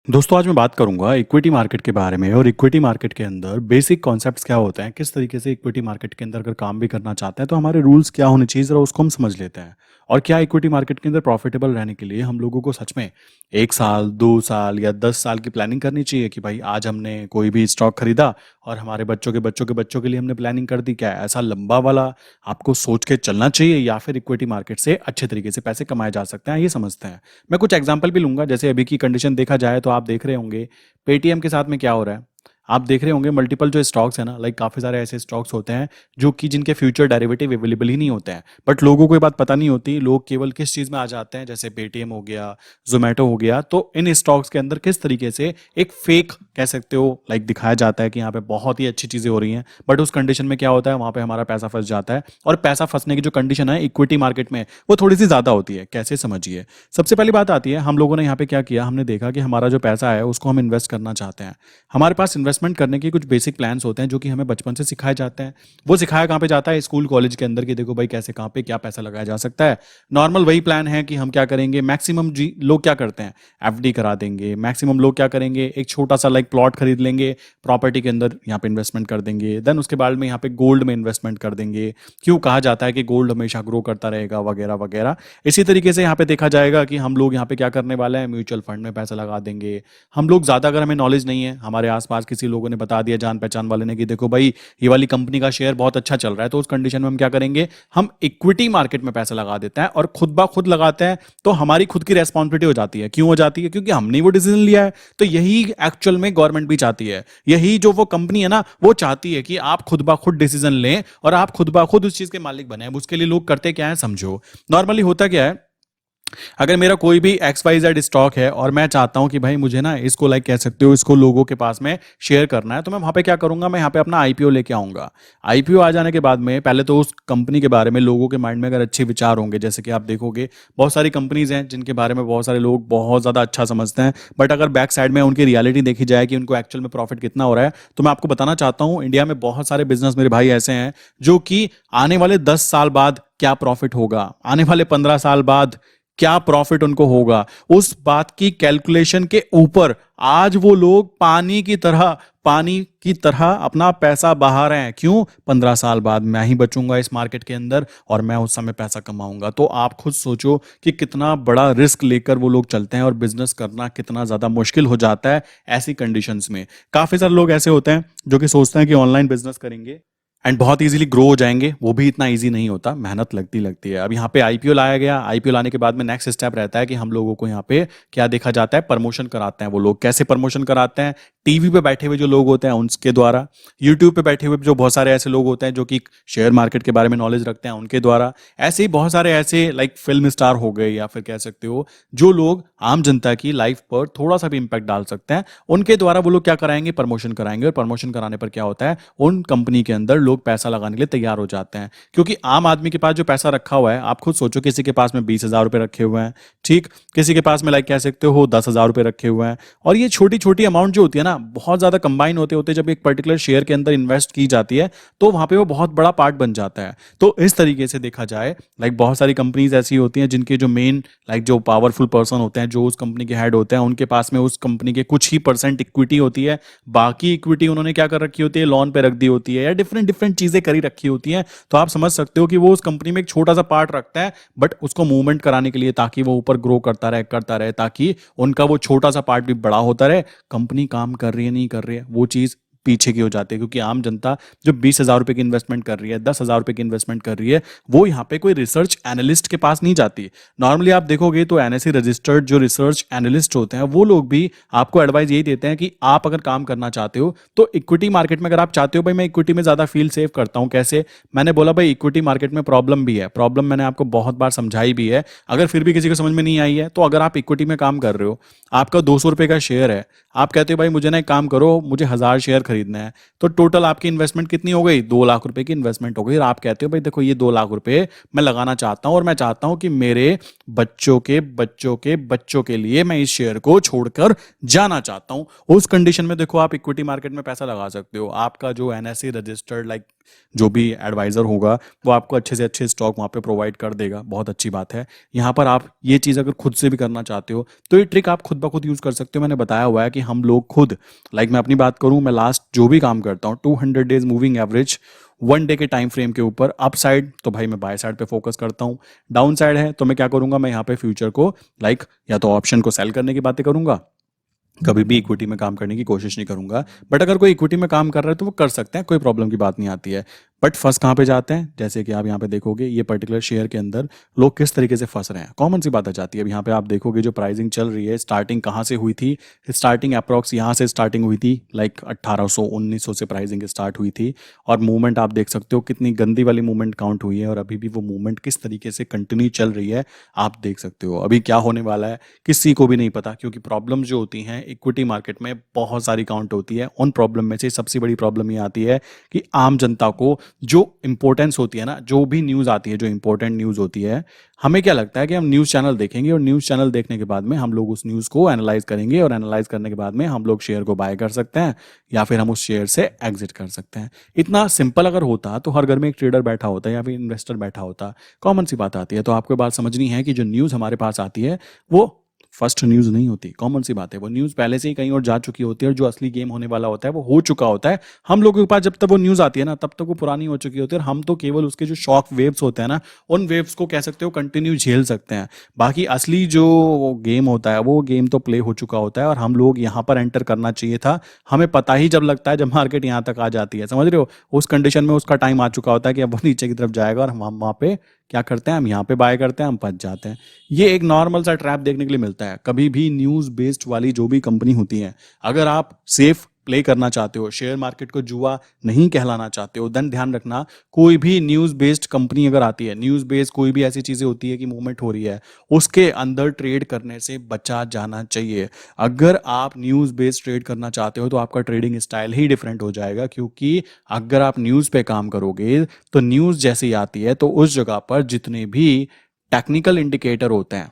दोस्तों आज मैं बात करूंगा इक्विटी मार्केट के बारे में और इक्विटी मार्केट के अंदर बेसिक कॉन्सेप्ट्स क्या होते हैं, किस तरीके से इक्विटी मार्केट के अंदर अगर काम भी करना चाहते हैं तो हमारे रूल्स क्या होने चाहिए, जरा उसको हम समझ लेते हैं। और क्या इक्विटी मार्केट के अंदर प्रॉफिटेबल रहने के लिए हम लोगों को सच में 1 साल 2 साल या 10 साल की प्लानिंग करनी चाहिए कि भाई आज हमने कोई भी स्टॉक खरीदा और हमारे बच्चों के बच्चों के बच्चों के लिए हमने प्लानिंग कर दी। क्या ऐसा लंबा वाला आपको सोच के चलना चाहिए या फिर इक्विटी मार्केट से अच्छे तरीके से पैसे कमाए जा सकते हैं, ये समझते हैं। मैं कुछ एग्जांपल भी लूंगा। जैसे अभी की कंडीशन देखा जाए तो आप देख रहे होंगे पेटीएम के साथ में क्या हो रहा है। आप देख रहे होंगे मल्टीपल जो स्टॉक्स है ना, लाइक काफी सारे ऐसे स्टॉक्स होते हैं जो कि जिनके फ्यूचर डेरिवेटिव अवेलेबल ही नहीं होते हैं, बट लोगों को ये बात पता नहीं होती। लोग केवल किस चीज में आ जाते हैं, जैसे पेटीएम हो गया, जोमेटो हो गया, तो इन स्टॉक्स के अंदर किस तरीके से एक फेक कह सकते हो लाइक दिखाया जाता है कि यहाँ पे बहुत ही अच्छी चीजें हो रही हैं, बट उस कंडीशन में क्या होता है, वहां पे हमारा पैसा फंस जाता है। और पैसा फंसने की जो कंडीशन है इक्विटी मार्केट में वो थोड़ी सी ज्यादा होती है। कैसे, समझिए। सबसे पहली बात आती है, हम लोगों ने यहाँ पे क्या किया, हमने देखा कि हमारा जो पैसा है उसको हम इन्वेस्ट करना चाहते हैं। हमारे पास इन्वेस्टमेंट करने के कुछ बेसिक प्लान्स होते हैं जो कि हमें बचपन से सिखाए जाते हैं। वो सिखाया कहाँ पे जाता है, स्कूल कॉलेज के अंदर, कि देखो भाई कैसे कहाँ पे क्या पैसा लगाया जा सकता है। नॉर्मल वही प्लान है कि हम क्या करेंगे, मैक्सिमम जी लोग क्या करते हैं, एफडी करा देंगे। मैक्सिमम लोग क्या करेंगे, एक छोटा सा लाइक प्लॉट खरीद लेंगे, प्रॉपर्टी के अंदर यहाँ पे इन्वेस्टमेंट कर देंगे। देन उसके बाद में यहाँ पे गोल्ड में इन्वेस्टमेंट कर देंगे। क्यों कहा जाता है कि गोल्ड हमेशा ग्रो करता रहेगा वगैरह वगैरह। इसी तरीके से यहाँ पे देखा जाएगा कि हम लोग यहाँ पे क्या करने वाले हैं, म्यूचुअल फंड में पैसा लगा देंगे। हम लोग ज्यादा, अगर हमें नॉलेज नहीं है, हमारे आसपास किसी लोगों ने बता दिया, जान पहचान वाले ने, कि देखो भाई ये वाली कंपनी का शेयर बहुत अच्छा चल रहा है, तो उस कंडीशन में हम क्या करेंगे, हम इक्विटी मार्केट में पैसा लगा देते हैं। और खुद ब खुद लगाते हैं तो हमारी खुद की रेस्पॉन्सिबिलिटी हो जाती है। क्यों हो जाती है, क्योंकि हमने वो डिसीजन लिया है। तो यही एक्चुअल में गवर्नमेंट भी चाहती है, यही जो वो कंपनी है ना वो चाहती है कि आप खुद ब खुद डिसीजन लें और आप खुद ब खुद उस चीज के मालिक बने। अब उसके लिए लोग करते क्या है, समझो। नॉर्मली होता क्या है, अगर मेरा कोई भी XYZ स्टॉक है और मैं चाहता हूं कि भाई मुझे ना इसको लाइक कह सकते हो, इसको लोगों के पास में शेयर करना है, तो मैं वहां पे क्या करूंगा, मैं यहाँ पे अपना आईपीओ लेके आऊंगा। आईपीओ आ जाने के बाद में पहले तो उस कंपनी के बारे में लोगों के माइंड में अगर अच्छे विचार होंगे, जैसे कि आप देखोगे बहुत सारी कंपनीज हैं जिनके बारे में बहुत सारे लोग बहुत ज्यादा अच्छा समझते हैं, बट अगर बैक साइड में उनकी रियलिटी देखी जाए कि उनको एक्चुअल में प्रॉफिट कितना हो रहा है, तो मैं आपको बताना चाहता हूं इंडिया में बहुत सारे बिजनेस मेरे भाई ऐसे हैं जो कि आने वाले 10 साल बाद क्या प्रॉफिट होगा, आने वाले 15 साल बाद क्या प्रॉफिट उनको होगा, उस बात की कैलकुलेशन के ऊपर आज वो लोग पानी की तरह अपना पैसा बहा रहे हैं। क्यों, 15 साल बाद मैं ही बचूंगा इस मार्केट के अंदर और मैं उस समय पैसा कमाऊंगा। तो आप खुद सोचो कि कितना बड़ा रिस्क लेकर वो लोग चलते हैं और बिजनेस करना कितना ज्यादा मुश्किल हो जाता है ऐसी कंडीशंस में। काफी सारे लोग ऐसे होते हैं जो कि सोचते हैं कि ऑनलाइन बिजनेस करेंगे एंड बहुत इजीली ग्रो हो जाएंगे। वो भी इतना इजी नहीं होता, मेहनत लगती है। अब यहाँ पे आईपीओ लाया गया, आईपीओ लाने के बाद में नेक्स्ट स्टेप रहता है कि हम लोगों को यहाँ पे क्या देखा जाता है, प्रमोशन कराते हैं। वो लोग कैसे प्रमोशन कराते हैं, टीवी पे बैठे हुए जो लोग होते हैं उनके द्वारा, यूट्यूब पे बैठे हुए जो बहुत सारे ऐसे लोग होते हैं जो कि शेयर मार्केट के बारे में नॉलेज रखते हैं उनके द्वारा, ऐसे ही बहुत सारे ऐसे लाइक फिल्म स्टार हो गए या फिर कह सकते हो जो लोग आम जनता की लाइफ पर थोड़ा सा भी इंपैक्ट डाल सकते हैं, उनके द्वारा वो लोग क्या कराएंगे, प्रमोशन कराएंगे। और प्रमोशन कराने पर क्या होता है, उन कंपनी के अंदर लोग पैसा लगाने के लिए तैयार हो जाते हैं। क्योंकि आम आदमी के पास जो पैसा रखा हुआ है, आप खुद सोचो, किसी के पास में 20,000 रुपए रखे हुए हैं, ठीक, किसी के पास में लाइक कह सकते हो 10,000 रुपए रखे हुए हैं। और ये छोटी छोटी अमाउंट जो होती है ना, बहुत ज्यादा कंबाइन होते होते जब एक पर्टिकुलर शेयर के अंदर इन्वेस्ट की जाती है तो वहां पे वो बहुत बड़ा पार्ट बन जाता है। तो इस तरीके से देखा जाए, लाइक बहुत सारी कंपनीज ऐसी होती हैं जिनके जो मेन लाइक जो पावरफुल पर्सन होते हैं, जो उस कंपनी के हेड होते हैं, उनके पास में उस कंपनी के कुछ ही परसेंट इक्विटी होती है। बाकी इक्विटी उन्होंने क्या कर रखी होती है, लोन पे रख दी होती है या डिफरेंट डिफरेंट चीजें करी रखी होती हैं। तो आप समझ सकते हो कि वो उस कंपनी में एक छोटा सा पार्ट रखता है, बट उसको मूवमेंट कराने के लिए, ताकि वो ऊपर ग्रो करता रहे, ताकि उनका वो छोटा सा पार्ट भी बड़ा होता रहे। कंपनी काम कर रही है नहीं कर रही है वो चीज पीछे की हो जाती है, क्योंकि आम जनता जो 20,000 रुपए की इन्वेस्टमेंट कर रही है, 10,000 रुपए की इन्वेस्टमेंट कर रही है, वो यहाँ पे कोई रिसर्च एनालिस्ट के पास नहीं जाती। नॉर्मली आप देखोगे तो एनएससी रजिस्टर्ड जो रिसर्च एनालिस्ट होते हैं वो लोग भी आपको एडवाइस यही देते हैं कि आप अगर काम करना चाहते हो तो इक्विटी मार्केट में, अगर आप चाहते हो भाई मैं इक्विटी में ज्यादा फील सेव करता हूं, कैसे, मैंने बोला भाई इक्विटी मार्केट में प्रॉब्लम भी है, प्रॉब्लम मैंने आपको बहुत बार समझाई भी है। अगर फिर भी किसी को समझ में नहीं आई है, तो अगर आप इक्विटी में काम कर रहे हो, आपका 200 रुपए का शेयर है, आप कहते हो भाई मुझे ना एक काम करो, मुझे 1,000 शेयर खरीदना है, तो टोटल आपकी इन्वेस्टमेंट कितनी हो गई, 2 लाख रुपए की इन्वेस्टमेंट हो गई। और आप कहते हो भाई देखो ये 2 लाख रुपए मैं लगाना चाहता हूं और मैं चाहता हूं कि मेरे बच्चों के बच्चों के बच्चों के लिए मैं इस शेयर को छोड़कर जाना चाहता हूं। उस कंडीशन में देखो आप इक्विटी मार्केट में पैसा लगा सकते हो। आपका जो एनएससी रजिस्टर्ड लाइक जो भी एडवाइज़र होगा वो आपको अच्छे से अच्छे स्टॉक वहाँ पे प्रोवाइड कर देगा, बहुत अच्छी बात है। यहाँ पर आप ये चीज़ अगर खुद से भी करना चाहते हो तो ये ट्रिक आप खुद ब खुद यूज़ कर सकते हो। मैंने बताया हुआ है कि हम लोग खुद, मैं अपनी बात करूँ, मैं लास्ट जो भी काम करता हूँ 200 डेज मूविंग एवरेज 1 डे के टाइम फ्रेम के ऊपर, अप साइड तो भाई मैं बाय साइड पे फोकस करता हूँ, डाउन साइड है तो मैं क्या करूँगा, मैं यहाँ पे फ्यूचर को या तो ऑप्शन को सेल करने की बातें करूँगा, कभी भी इक्विटी में काम करने की कोशिश नहीं करूंगा। बट अगर कोई इक्विटी में काम कर रहा है तो वो कर सकते हैं, कोई प्रॉब्लम की बात नहीं आती है। बट फंस कहाँ पे जाते हैं, जैसे कि आप यहाँ पे देखोगे ये पर्टिकुलर शेयर के अंदर लोग किस तरीके से फंस रहे हैं, कॉमन सी बात आ जाती है। अब यहाँ पे आप देखोगे जो प्राइसिंग चल रही है, स्टार्टिंग कहाँ से हुई थी, स्टार्टिंग अप्रॉक्स यहाँ से स्टार्टिंग हुई थी, 1800 1900 से प्राइसिंग स्टार्ट हुई थी। और मूवमेंट आप देख सकते हो कितनी गंदी वाली मूवमेंट काउंट हुई है, और अभी भी वो मूवमेंट किस तरीके से कंटिन्यू चल रही है आप देख सकते हो। अभी क्या होने वाला है किसी को भी नहीं पता, क्योंकि प्रॉब्लम जो होती हैं इक्विटी मार्केट में बहुत सारी काउंट होती है। उन प्रॉब्लम में से सबसे बड़ी प्रॉब्लम ये आती है कि आम जनता को जो इंपॉर्टेंस होती है ना, जो भी न्यूज़ आती है, जो इंपॉर्टेंट न्यूज़ होती है, हमें क्या लगता है कि हम न्यूज़ चैनल देखेंगे और न्यूज़ चैनल देखने के बाद में हम लोग उस न्यूज़ को एनालाइज करेंगे, और एनालाइज करने के बाद में हम लोग शेयर को बाय कर सकते हैं या फिर हम उस शेयर से एग्जिट कर सकते हैं। इतना सिंपल अगर होता तो हर घर में एक ट्रेडर बैठा होता या फिर इन्वेस्टर बैठा होता। कॉमन सी बात आती है। तो आपको बात समझनी है कि जो न्यूज़ हमारे पास आती है वो फर्स्ट न्यूज़ नहीं होती, कॉमन सी बात है। वो न्यूज़ पहले से ही कहीं और जा चुकी होती है, और जो असली गेम होने वाला होता है वो हो चुका होता है। हम लोगों के पास जब तक वो न्यूज़ आती है ना तब तक वो पुरानी हो चुकी होती है, और हम तो केवल उसके जो शॉक वेव्स होते हैं ना, उन वेव्स को कह सकते हो कंटिन्यू झेल सकते हैं। बाकी असली जो गेम होता है वो गेम तो प्ले हो चुका होता है, और हम लोग यहाँ पर एंटर करना चाहिए था। हमें पता ही जब लगता है जब मार्केट यहाँ तक आ जाती है, समझ रहे हो, उस कंडीशन में उसका टाइम आ चुका होता है कि अब वो नीचे की तरफ जाएगा, और हम वहाँ पे क्या करते हैं, हम यहाँ पे बाय करते हैं, हम फंस जाते हैं। ये एक नॉर्मल सा ट्रैप देखने के लिए मिलता है। कभी भी न्यूज़ बेस्ड वाली जो भी कंपनी होती है, अगर आप सेफ प्ले करना चाहते हो, शेयर मार्केट को जुआ नहीं कहलाना चाहते हो, देन ध्यान रखना, कोई भी न्यूज़ बेस्ड कंपनी अगर आती है, न्यूज़ बेस्ड कोई भी ऐसी चीज़ें होती है कि मूवमेंट हो रही है, उसके अंदर ट्रेड करने से बचा जाना चाहिए। अगर आप न्यूज़ बेस्ड ट्रेड करना चाहते हो तो आपका ट्रेडिंग स्टाइल ही डिफरेंट हो जाएगा, क्योंकि अगर आप न्यूज़ पे काम करोगे तो न्यूज़ जैसी आती है तो उस जगह पर टेक्निकल इंडिकेटर होते हैं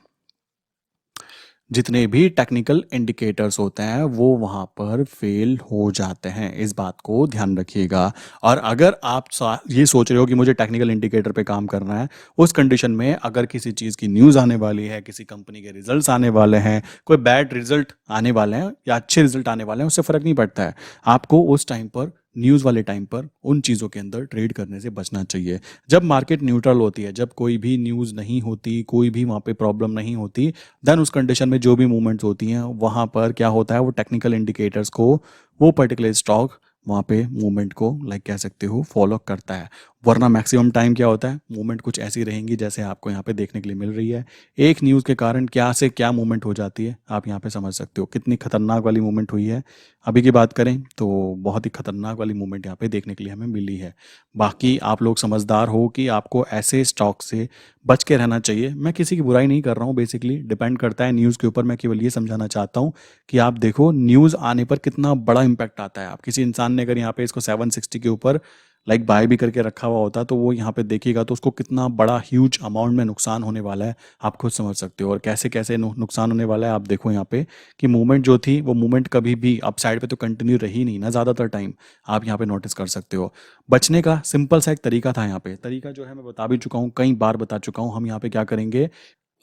जितने भी टेक्निकल इंडिकेटर्स होते हैं वो वहां पर फेल हो जाते हैं। इस बात को ध्यान रखिएगा। और अगर आप ये सोच रहे हो कि मुझे टेक्निकल इंडिकेटर पे काम करना है, उस कंडीशन में अगर किसी चीज़ की न्यूज़ आने वाली है, किसी कंपनी के रिजल्ट्स आने वाले हैं, कोई बैड रिजल्ट आने वाले हैं या अच्छे रिजल्ट आने वाले हैं, उससे फ़र्क नहीं पड़ता है। आपको उस टाइम पर, न्यूज़ वाले टाइम पर, उन चीज़ों के अंदर ट्रेड करने से बचना चाहिए। जब मार्केट न्यूट्रल होती है, जब कोई भी न्यूज़ नहीं होती, कोई भी वहाँ पे प्रॉब्लम नहीं होती, देन उस कंडीशन में जो भी मूवमेंट्स होती हैं वहाँ पर क्या होता है, वो टेक्निकल इंडिकेटर्स को, वो पर्टिकुलर स्टॉक वहाँ पे मूवमेंट को कह सकते हो फॉलो करता है। वरना मैक्सिमम टाइम क्या होता है, मूवमेंट कुछ ऐसी रहेंगी जैसे आपको यहाँ पे देखने के लिए मिल रही है। एक न्यूज़ के कारण क्या से क्या मूवमेंट हो जाती है, आप यहाँ पे समझ सकते हो कितनी खतरनाक वाली मूवमेंट हुई है। अभी की बात करें तो बहुत ही खतरनाक वाली मूवमेंट यहाँ पे देखने के लिए हमें मिली है। बाकी आप लोग समझदार हो कि आपको ऐसे स्टॉक से बच के रहना चाहिए। मैं किसी की बुराई नहीं कर रहा हूँ, बेसिकली डिपेंड करता है न्यूज़ के ऊपर। मैं केवल ये समझाना चाहता हूँ कि आप देखो न्यूज़ आने पर कितना बड़ा इंपैक्ट आता है। आप किसी इंसान ने अगर यहाँ पे इसको 760 के ऊपर बाय भी करके रखा हुआ होता तो वो यहाँ पे देखेगा तो उसको कितना बड़ा ह्यूज अमाउंट में नुकसान होने वाला है, आप खुद समझ सकते हो। और कैसे कैसे नुकसान होने वाला है आप देखो यहाँ पे कि मूवमेंट जो थी वो मूवमेंट कभी भी अप साइड पे तो कंटिन्यू रही नहीं ना ज़्यादातर टाइम, आप यहाँ पे नोटिस कर सकते हो। बचने का सिंपल सा एक तरीका था यहाँ पे, तरीका जो है मैं बता भी चुका हूँ, कई बार बता चुका हूँ। हम यहाँ पे क्या करेंगे,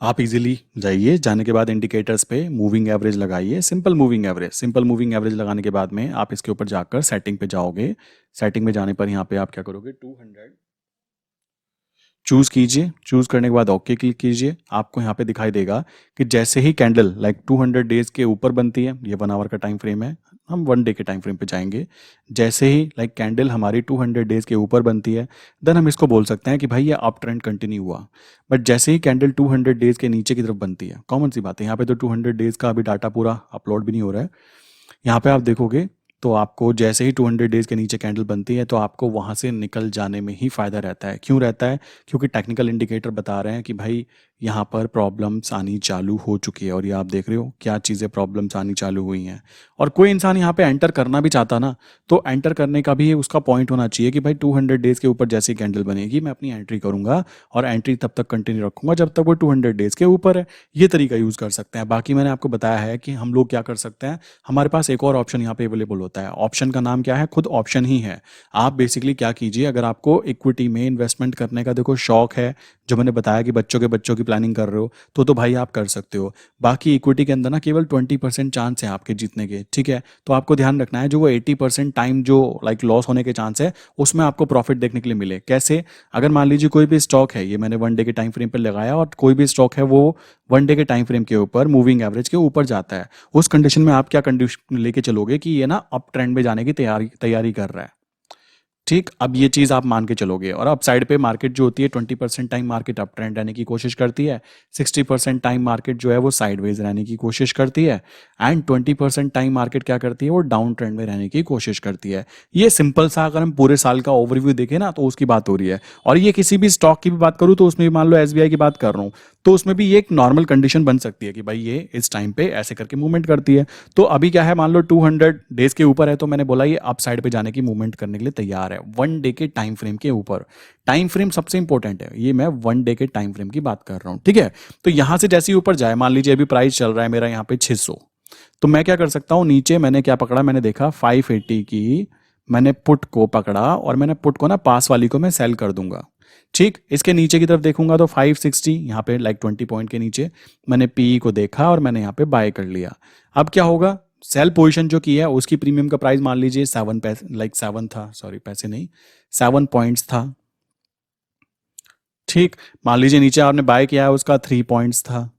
आप इजीली जाइए, जाने के बाद इंडिकेटर्स पे मूविंग एवरेज लगाइए, simple moving average. Simple moving average लगाने के बाद में आप इसके ऊपर जाकर सेटिंग पे जाओगे। सेटिंग में जाने पर यहाँ पे आप क्या करोगे, 200 चूज कीजिए। चूज करने के बाद ओके क्लिक कीजिए। आपको यहाँ पे दिखाई देगा कि जैसे ही कैंडल 200 डेज के ऊपर बनती है, ये 1 आवर का टाइम फ्रेम है, हम 1 डे के टाइम फ्रेम पे जाएंगे। जैसे ही कैंडल हमारी 200 डेज के ऊपर बनती है, देन हम इसको बोल सकते हैं कि भाई ये अप ट्रेंड कंटिन्यू हुआ। बट जैसे ही कैंडल 200 डेज के नीचे की तरफ बनती है, कॉमन सी बात है, यहाँ पे तो 200 डेज का अभी डाटा पूरा अपलोड भी नहीं हो रहा है। यहाँ पे आप देखोगे तो आपको जैसे ही 200 डेज के नीचे कैंडल बनती है तो आपको वहाँ से निकल जाने में ही फ़ायदा रहता है। क्यों रहता है? क्योंकि टेक्निकल इंडिकेटर बता रहे हैं कि भाई यहाँ पर प्रॉब्लम्स आनी चालू हो चुकी है और ये आप देख रहे हो क्या चीज़ें प्रॉब्लम्स आनी चालू हुई हैं। और कोई इंसान यहाँ पे एंटर करना भी चाहता ना, तो एंटर करने का भी उसका पॉइंट होना चाहिए कि भाई 200 डेज के ऊपर जैसी कैंडल बनेगी मैं अपनी एंट्री करूंगा और एंट्री तब तक कंटिन्यू रखूंगा जब तक वो 200 डेज के ऊपर है। ये तरीका यूज़ कर सकते हैं। बाकी मैंने आपको बताया है कि हम लोग क्या कर सकते हैं, हमारे पास एक और ऑप्शन यहाँ पे अवेलेबल होता है। ऑप्शन का नाम क्या है, खुद ऑप्शन ही है। आप बेसिकली क्या कीजिए, अगर आपको इक्विटी में इन्वेस्टमेंट करने का देखो शौक है, जो मैंने बताया कि बच्चों की प्लानिंग कर रहे हो, तो भाई आप कर सकते हो। बाकी इक्विटी के अंदर ना केवल 20% चांस है आपके जीतने के, ठीक है। तो आपको ध्यान रखना है जो वो 80% टाइम जो लाइक लॉस होने के चांस है उसमें आपको प्रॉफिट देखने के लिए मिले। कैसे, अगर मान लीजिए कोई भी स्टॉक है, ये मैंने 1 डे के टाइम फ्रेम पर लगाया और कोई भी स्टॉक है वो 1 डे के टाइम फ्रेम के ऊपर मूविंग एवरेज के ऊपर जाता है, उस कंडीशन में आप क्या कंडीशन लेके चलोगे कि ये ना अप ट्रेंड में जाने की तैयारी कर रहा है, ठीक। अब ये चीज आप मान के चलोगे और अब साइड पे मार्केट जो होती है 20% टाइम मार्केट अप ट्रेंड रहने की कोशिश करती है, 60% टाइम मार्केट जो है वो साइडवेज रहने की कोशिश करती है, एंड 20% टाइम मार्केट क्या करती है, वो डाउन ट्रेंड में रहने की कोशिश करती है। ये सिंपल सा अगर हम पूरे साल का ओवरव्यू देखें ना तो उसकी बात हो रही है। और ये किसी भी स्टॉक की भी बात करूँ तो उसमें भी मान लो एसबीआई की बात कर रहा हूँ, तो उसमें भी ये एक नॉर्मल कंडीशन बन सकती है कि भाई ये इस टाइम पे ऐसे करके मूवमेंट करती है। तो अभी क्या है, मान लो 200 डेज के ऊपर है, तो मैंने बोला ये अप साइड पे जाने की मूवमेंट करने के लिए तैयार है 1 डे के टाइम फ्रेम के ऊपर। टाइम फ्रेम सबसे इंपॉर्टेंट है, ये मैं 1 डे के टाइम फ्रेम की बात कर रहा हूं, ठीक है। तो यहां से जैसे ही ऊपर जाए, मान लीजिए अभी प्राइस चल रहा है मेरा यहाँ पे 600, तो मैं क्या कर सकता हूँ, नीचे मैंने क्या पकड़ा, मैंने देखा 580 की मैंने पुट को पकड़ा और मैंने पुट को ना पास वाली को मैं सेल कर दूंगा, ठीक। इसके नीचे की तरफ देखूंगा तो 560 यहाँ पे लाइक 20 पॉइंट के नीचे मैंने पीई को देखा और मैंने यहाँ पे बाय कर लिया। अब क्या होगा, सेल पोजीशन जो की है उसकी प्रीमियम का प्राइस मान लीजिए 7 पैसे, लाइक 7 था, सॉरी पैसे नहीं 7 पॉइंट्स था, ठीक। मान लीजिए नीचे आपने बाय किया है उसका 3 पॉइंट्स था।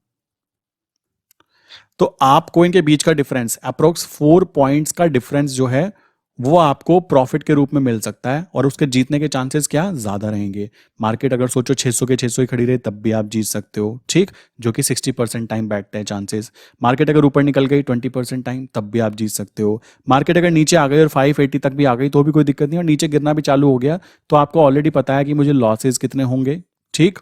तो आपको इनके बीच का डिफरेंस अप्रोक्स 4 पॉइंट्स का डिफरेंस जो है वो आपको प्रॉफिट के रूप में मिल सकता है और उसके जीतने के चांसेस क्या ज्यादा रहेंगे। मार्केट अगर सोचो 600 के 600 ही खड़ी रहे तब भी आप जीत सकते हो, ठीक, जो कि 60% टाइम बैठते हैं चांसेस। मार्केट अगर ऊपर निकल गई 20% टाइम तब भी आप जीत सकते हो। मार्केट अगर नीचे आ गई और 580 तक भी आ गई तो भी कोई दिक्कत नहीं, और नीचे गिरना भी चालू हो गया तो आपको ऑलरेडी पता है कि मुझे लॉसेज कितने होंगे, ठीक।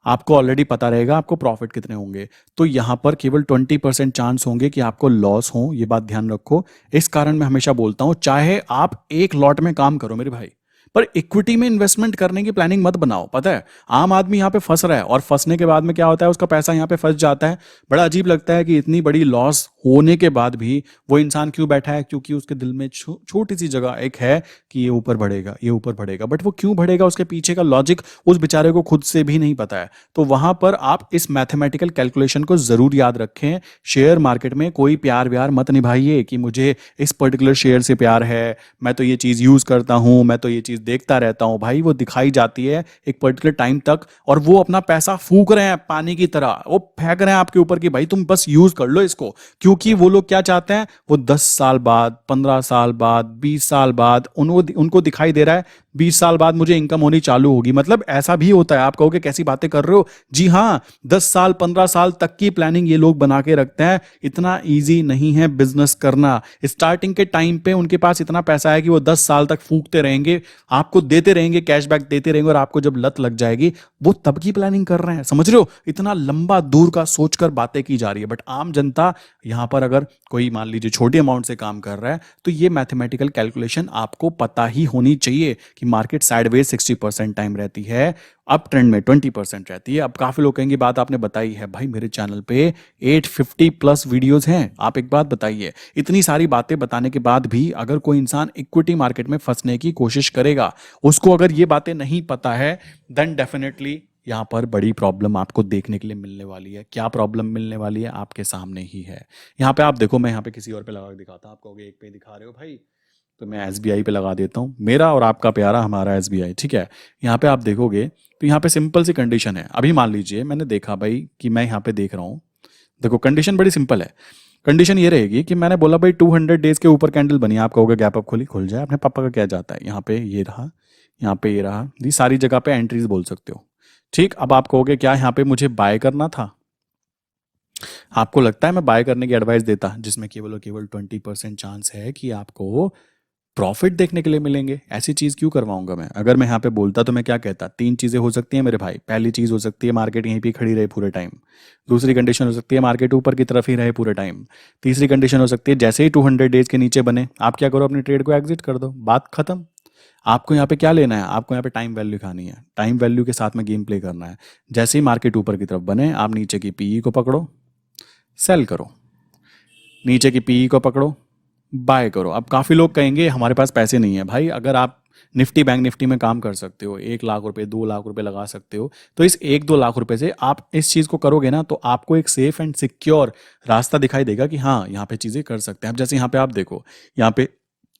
आपको ऑलरेडी पता रहेगा आपको प्रॉफिट कितने होंगे। तो यहां पर केवल 20% चांस होंगे कि आपको लॉस हो, ये बात ध्यान रखो। इस कारण मैं हमेशा बोलता हूं चाहे आप एक लॉट में काम करो मेरे भाई, पर इक्विटी में इन्वेस्टमेंट करने की प्लानिंग मत बनाओ। पता है आम आदमी यहाँ पे फंस रहा है और फंसने के बाद में क्या होता है, उसका पैसा यहाँ पे फंस जाता है। बड़ा अजीब लगता है कि इतनी बड़ी लॉस होने के बाद भी वो इंसान क्यों बैठा है, क्योंकि उसके दिल में छोटी सी जगह एक है कि ये ऊपर बढ़ेगा, ये ऊपर बढ़ेगा, बट वो क्यों बढ़ेगा उसके पीछे का लॉजिक उस बेचारे को खुद से भी नहीं पता है। तो वहां पर आप इस मैथमेटिकल कैलकुलेशन को जरूर याद रखें। शेयर मार्केट में कोई प्यार व्यार मत निभाइए कि मुझे इस पर्टिकुलर शेयर से प्यार है, मैं तो ये चीज यूज करता हूं, मैं तो ये चीज देखता रहता हूं। भाई वो दिखाई जाती है एक पर्टिकुलर टाइम तक और वो अपना पैसा फूक रहे हैं पानी की तरह, वो फेंक रहे हैं आपके ऊपर कि भाई तुम बस यूज कर लो इसको। क्योंकि वो लोग क्या चाहते हैं, वो 10 साल बाद, 15 साल बाद, 20 साल बाद उनको दिखाई दे रहा है 20 साल बाद मुझे इनकम होनी चालू होगी। मतलब ऐसा भी होता है। आप कहोगे कैसी बातें कर रहे हो, जी हाँ, 10 साल 15 साल तक की प्लानिंग ये लोग बना के रखते हैं। इतना इजी नहीं है बिजनेस करना। स्टार्टिंग के टाइम पे उनके पास इतना पैसा है कि वो 10 साल तक फूकते रहेंगे, आपको देते रहेंगे, कैशबैक देते रहेंगे, और आपको जब लत लग जाएगी वो तब की प्लानिंग कर रहे हैं। समझ रहे हो, इतना लंबा दूर का सोचकर बातें की जा रही है। बट आम जनता यहां पर अगर कोई मान लीजिए छोटे अमाउंट से काम कर रहा है तो ये मैथमेटिकल कैलकुलेशन आपको पता ही होनी चाहिए कि मार्केट साइडवेज 60% टाइम रहती है, अप ट्रेंड में 20% रहती है। अब काफी लोग कहेंगे बात आपने बताई है, भाई मेरे चैनल पे 850 प्लस वीडियोस हैं। आप एक बात बताइए, इतनी सारी बातें बताने के बाद भी अगर कोई इंसान इक्विटी मार्केट में फंसने की कोशिश करेगा, उसको अगर ये बातें नहीं पता है, देन डेफिनेटली यहाँ पर बड़ी प्रॉब्लम आपको देखने के लिए मिलने वाली है। क्या प्रॉब्लम मिलने वाली है आपके सामने ही है। यहाँ पे आप देखो, मैं यहाँ पे किसी और पे लगा के दिखाता हूँ, आप कहोगे एक पे दिखा रहे हो भाई, तो मैं एसबीआई पे लगा देता हूँ। मेरा और आपका प्यारा हमारा एसबीआई, ठीक है। यहाँ पे आप देखोगे तो यहाँ पे सिंपल सी कंडीशन है। अभी मान लीजिए मैंने देखा भाई कि मैं यहाँ पे देख रहा हूँ, देखो कंडीशन बड़ी सिंपल है। कंडीशन ये रहेगी कि मैंने बोला भाई 200 डेज के ऊपर कैंडल बनी, आप कहोगे गैप अप खुली, खुल जाए, अपने पापा का क्या जाता है। यहाँ पे ये रहा, यहाँ पे ये रहा, ये सारी जगह पे एंट्रीज बोल सकते हो, ठीक। अब आप कहोगे क्या यहाँ पे मुझे बाय करना था। आपको लगता है मैं बाय करने की एडवाइस देता जिसमें केवल और केवल 20% चांस है कि आपको प्रॉफिट देखने के लिए मिलेंगे। ऐसी चीज़ क्यों करवाऊंगा मैं? अगर मैं यहाँ पे बोलता तो मैं क्या कहता, तीन चीज़ें हो सकती हैं मेरे भाई। पहली चीज़ हो सकती है मार्केट यहीं पे खड़ी रहे पूरे टाइम। दूसरी कंडीशन हो सकती है मार्केट ऊपर की तरफ ही रहे पूरे टाइम। तीसरी कंडीशन हो सकती है जैसे ही 200 डेज के नीचे बने, आप क्या करो, अपनी ट्रेड को एग्जिट कर दो, बात खत्म। आपको यहाँ पे क्या लेना है? आपको यहाँ पे टाइम वैल्यू खानी है, टाइम वैल्यू के साथ में गेम प्ले करना है। जैसे ही मार्केट ऊपर की तरफ बने, आप नीचे की पीई को पकड़ो, सेल करो। नीचे की पीई को पकड़ो, बाय करो। अब काफ़ी लोग कहेंगे हमारे पास पैसे नहीं है। भाई अगर आप निफ्टी बैंक निफ्टी में काम कर सकते हो, 1 लाख रुपए 2 लाख रुपए लगा सकते हो, तो इस 1-2 लाख रुपए से आप इस चीज़ को करोगे ना, तो आपको एक सेफ एंड सिक्योर रास्ता दिखाई देगा कि हाँ यहाँ पे चीज़ें कर सकते हैं। अब जैसे यहाँ पे आप देखो, यहाँ पे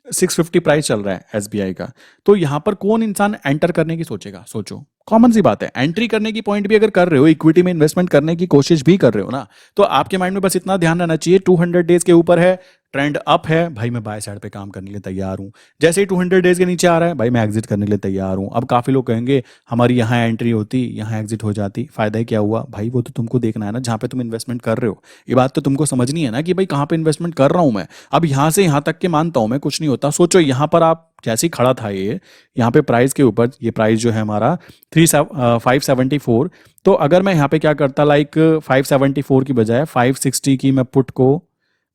650 प्राइस चल रहा है एसबीआई का, तो यहाँ पर कौन इंसान एंटर करने की सोचेगा? सोचो, कॉमन सी बात है। एंट्री करने की पॉइंट भी अगर कर रहे हो, इक्विटी में इन्वेस्टमेंट करने की कोशिश भी कर रहे हो ना, तो आपके माइंड में बस इतना ध्यान रहना चाहिए, 200 डेज के ऊपर है, ट्रेंड अप है, भाई मैं बाय साइड पे काम करने के लिए तैयार हूँ। जैसे ही 200 डेज के नीचे आ रहा है, भाई मैं एग्जिट करने के लिए तैयार हूँ। अब काफी लोग कहेंगे हमारी यहाँ एंट्री होती, यहाँ एग्जिट हो जाती, फायदा ही क्या हुआ? भाई वो तो तुमको देखना है ना जहाँ पे तुम इन्वेस्टमेंट कर रहे हो। ये बात तो तुमको समझनी है ना कि भाई कहाँ पे इन्वेस्टमेंट कर रहा हूँ मैं। अब यहाँ से यहाँ तक के मानता हूँ मैं, कुछ नहीं होता। सोचो यहाँ पर आप जैसे ही खड़ा था, ये यहाँ पे प्राइस के ऊपर, ये प्राइस जो है हमारा 574, तो अगर मैं यहाँ पे क्या करता, लाइक 574 की बजाय 560 की मैं पुट को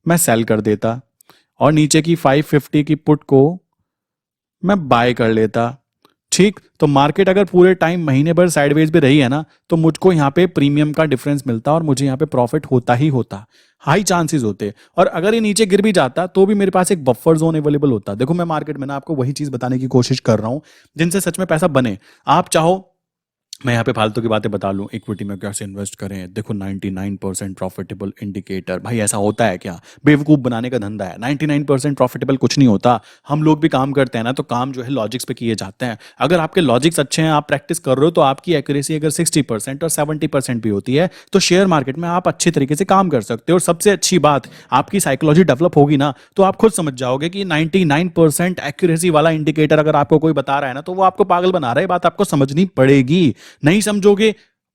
मैं सेल कर देता, और नीचे की 550 की पुट को मैं बाय कर लेता। ठीक, तो मार्केट अगर पूरे टाइम महीने भर साइडवेज पे रही है ना, तो मुझको यहाँ पे प्रीमियम का डिफरेंस मिलता और मुझे यहाँ पे प्रॉफिट होता ही होता, हाई चांसेस होते। और अगर ये नीचे गिर भी जाता तो भी मेरे पास एक बफर जोन अवेलेबल होता। देखो मैं मार्केट में ना आपको वही चीज बताने की कोशिश कर रहा हूँ जिनसे सच में पैसा बने। आप चाहो मैं यहाँ पे फालतू की बातें बता लूँ, इक्विटी में कैसे इन्वेस्ट करें, देखो 99% प्रॉफिटेबल इंडिकेटर। भाई ऐसा होता है क्या? बेवकूफ़ बनाने का धंधा है। 99% प्रॉफिटेबल कुछ नहीं होता। हम लोग भी काम करते हैं ना, तो काम जो है लॉजिक्स पे किए जाते हैं। अगर आपके लॉजिक्स अच्छे हैं, आप प्रैक्टिस कर रहे हो, तो आपकी एक्यूरेसी अगर 60% और 70% भी होती है, तो शेयर मार्केट में आप अच्छे तरीके से काम कर सकते हो। और सबसे अच्छी बात, आपकी साइकोलॉजी डेवलप होगी ना, तो आप खुद समझ जाओगे कि 99% एक्यूरेसी वाला इंडिकेटर अगर आपको कोई बता रहा है ना, तो वो आपको पागल बना रहा है। बात आपको समझनी पड़ेगी। नहीं समझोगे,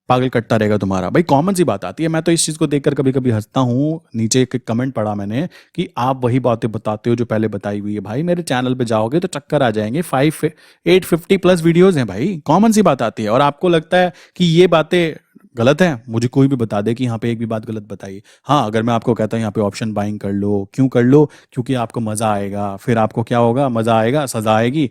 पागल कटता रहेगा तुम्हारा। भाई कॉमन सी बात आती है। मैं तो इस चीज को देखकर कभी कभी हंसता हूँ। नीचे एक कमेंट पढ़ा मैंने कि आप वही बातें बताते हो जो पहले बताई हुई है। भाई मेरे चैनल पे जाओगे तो चक्कर आ जाएंगे, 850 प्लस वीडियोज हैं भाई। कॉमन सी बात आती है। और आपको लगता है कि ये बातें गलत है, मुझे कोई भी बता दे कि यहाँ पे एक भी बात गलत बताइए। हाँ, अगर मैं आपको कहता हूँ यहाँ पे ऑप्शन बाइंग कर लो, क्यों कर लो? क्योंकि आपको मजा आएगा। फिर आपको क्या होगा? मजा आएगा, सजा आएगी।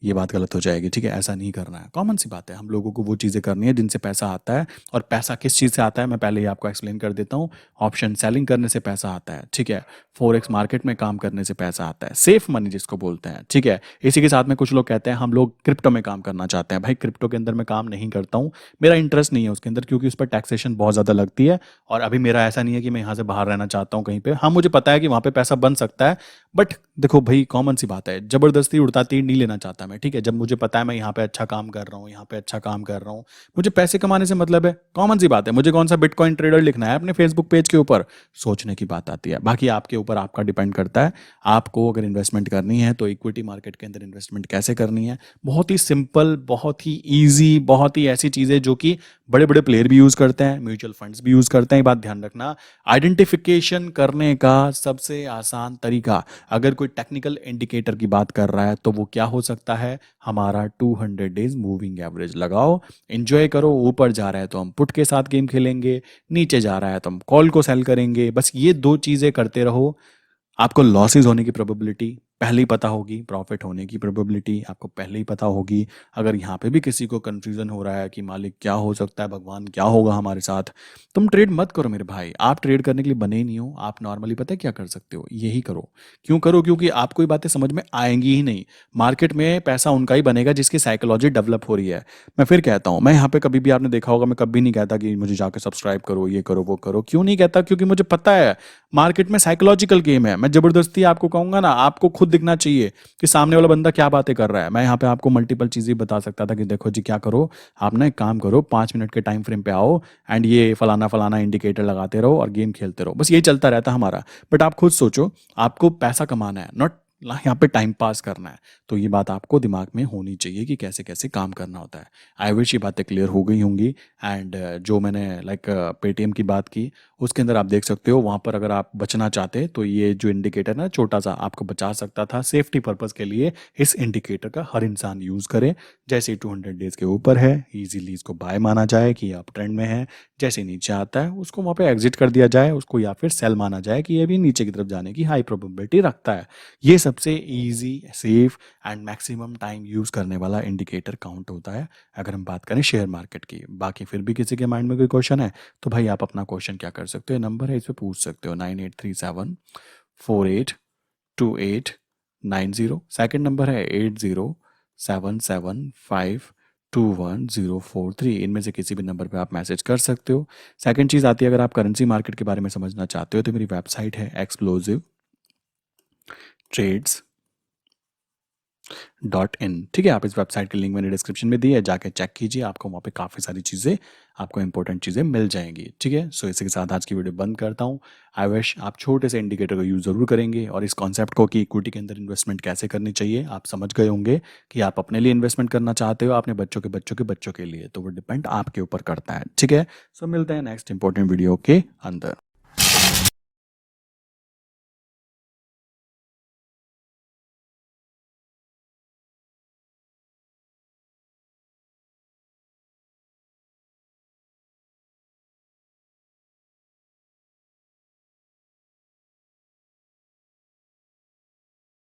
ये बात गलत हो जाएगी। ठीक है, ऐसा नहीं करना है। कॉमन सी बात है, हम लोगों को वो चीज़ें करनी है जिनसे पैसा आता है। और पैसा किस चीज़ से आता है मैं पहले ही आपको एक्सप्लेन कर देता हूँ। ऑप्शन सेलिंग करने से पैसा आता है। ठीक है, फॉरेक्स मार्केट में काम करने से पैसा आता है, सेफ मनी जिसको बोलते हैं। ठीक है, इसी के साथ में कुछ लोग कहते हैं हम लोग क्रिप्टो में काम करना चाहते हैं। भाई क्रिप्टो के अंदर मैं काम नहीं करता हूँ, मेरा इंटरेस्ट नहीं है उसके अंदर, क्योंकि उस पर टैक्सेशन बहुत ज़्यादा लगती है। और अभी मेरा ऐसा नहीं है कि मैं यहाँ से बाहर रहना चाहता हूँ कहीं पे। हाँ, मुझे पता है कि वहाँ पे पैसा बन सकता है, बट देखो भाई कॉमन सी बात है, जबरदस्ती उड़ता तीर नहीं लेना चाहता मैं। ठीक है, जब मुझे पता है मैं यहाँ पे अच्छा काम कर रहा हूँ, यहाँ पे अच्छा काम कर रहा हूँ, मुझे पैसे कमाने से मतलब है। कॉमन सी बात है, मुझे कौन सा बिटकॉइन ट्रेडर लिखना है अपने फेसबुक पेज के ऊपर, सोचने की बात आती है। बाकी आपके ऊपर आपका डिपेंड करता है। आपको अगर इन्वेस्टमेंट करनी है तो इक्विटी मार्केट के अंदर इन्वेस्टमेंट कैसे करनी है, बहुत ही सिंपल, बहुत ही ईजी, बहुत ही ऐसी चीज़ें जो कि बड़े बड़े प्लेयर भी यूज़ करते हैं, म्यूचुअल फंड्स भी यूज़ करते हैं। ये बात ध्यान रखना। आइडेंटिफिकेशन करने का सबसे आसान तरीका, अगर कोई टेक्निकल इंडिकेटर की बात कर रहा है तो वो क्या हो सकता है? हमारा 200 डेज मूविंग एवरेज लगाओ, एंजॉय करो। ऊपर जा रहा है तो हम पुट के साथ गेम खेलेंगे, नीचे जा रहा है तो हम कॉल को सेल करेंगे। बस ये दो चीज़ें करते रहो, आपको लॉसेस होने की प्रोबेबिलिटी पहले ही पता होगी, प्रॉफिट होने की प्रोबेबिलिटी आपको पहले ही पता होगी। अगर यहाँ पे भी किसी को कंफ्यूजन हो रहा है कि मालिक क्या हो सकता है, भगवान क्या होगा हमारे साथ, तुम ट्रेड मत करो मेरे भाई। आप ट्रेड करने के लिए बने ही नहीं हो। आप नॉर्मली पता है क्या कर सकते हो? यही करो। क्यों करो? क्योंकि आपको ये बातें समझ में आएंगी ही नहीं। मार्केट में पैसा उनका ही बनेगा जिसकी साइकोलॉजी डेवलप हो रही है। मैं फिर कहता हूँ, मैं यहाँ पे कभी भी आपने देखा होगा, मैं कभी नहीं कहता कि मुझे जाकर सब्सक्राइब करो, ये करो, वो करो। क्यों नहीं कहता? क्योंकि मुझे पता है मार्केट में साइकोलॉजिकल गेम है। मैं जबरदस्ती आपको कहूंगा ना, आपको खुद दिखना चाहिए कि सामने वाला बंदा क्या बातें कर रहा है। मैं यहाँ पे आपको मल्टीपल चीजें बता सकता था कि देखो जी क्या करो, आप ना एक काम करो, 5 मिनट के टाइम फ्रेम पे आओ एंड ये फलाना फलाना इंडिकेटर लगाते रहो और गेम खेलते रहो। बस यही चलता रहता हमारा। बट आप खुद सोचो, आपको पैसा कमाना है, नॉट ना यहाँ पे टाइम पास करना है। तो ये बात आपको दिमाग में होनी चाहिए कि कैसे कैसे काम करना होता है। आई विश ये बातें क्लियर हो गई होंगी। एंड जो मैंने लाइक पेटीएम की बात की, उसके अंदर आप देख सकते हो, वहाँ पर अगर आप बचना चाहते तो ये जो इंडिकेटर ना छोटा सा आपको बचा सकता था। सेफ्टी पर्पज़ के लिए इस इंडिकेटर का हर इंसान यूज़ करे। जैसे ही 200 डेज़ के ऊपर है, ईजिली इसको बाय माना जाए कि आप ट्रेंड में है। जैसे ही नीचे आता है उसको वहाँ पे एग्जिट कर दिया जाए उसको, या फिर सेल माना जाए कि ये भी नीचे की तरफ जाने की हाई प्रोबेबिलिटी रखता है। ये सबसे easy, safe and maximum time use करने वाला इंडिकेटर काउंट होता है अगर हम बात करें शेयर मार्केट की। बाकी फिर भी किसी के माइंड में कोई क्वेश्चन है तो भाई आप अपना क्वेश्चन क्या कर सकते हो, नंबर है इस पे पूछ सकते हो, 9837482890। सेकंड नंबर है 8077521043। इनमें से किसी भी नंबर पे आप मैसेज कर सकते हो। सेकंड चीज़ आती है, अगर आप करेंसी मार्केट के बारे में समझना चाहते हो तो मेरी वेबसाइट है एक्सप्लोसिव ट्रेड्स .in। ठीक है, आप इस वेबसाइट की लिंक मैंने डिस्क्रिप्शन में दी है, जाके चेक कीजिए, आपको वहाँ पे काफ़ी सारी चीज़ें, आपको इंपॉर्टेंट चीज़ें मिल जाएंगी। ठीक है, सो इसी के साथ आज की वीडियो बंद करता हूँ। आई विश आप छोटे से इंडिकेटर का यूज़ ज़रूर करेंगे और इस कॉन्सेप्ट को कि इक्विटी के अंदर इन्वेस्टमेंट कैसे करनी चाहिए आप समझ गए होंगे कि आप अपने लिए इन्वेस्टमेंट करना चाहते हो, अपने बच्चों के बच्चों के बच्चों के लिए, तो वो डिपेंड आपके ऊपर करता है। ठीक है, सो मिलते हैं नेक्स्ट इंपॉर्टेंट वीडियो के अंदर।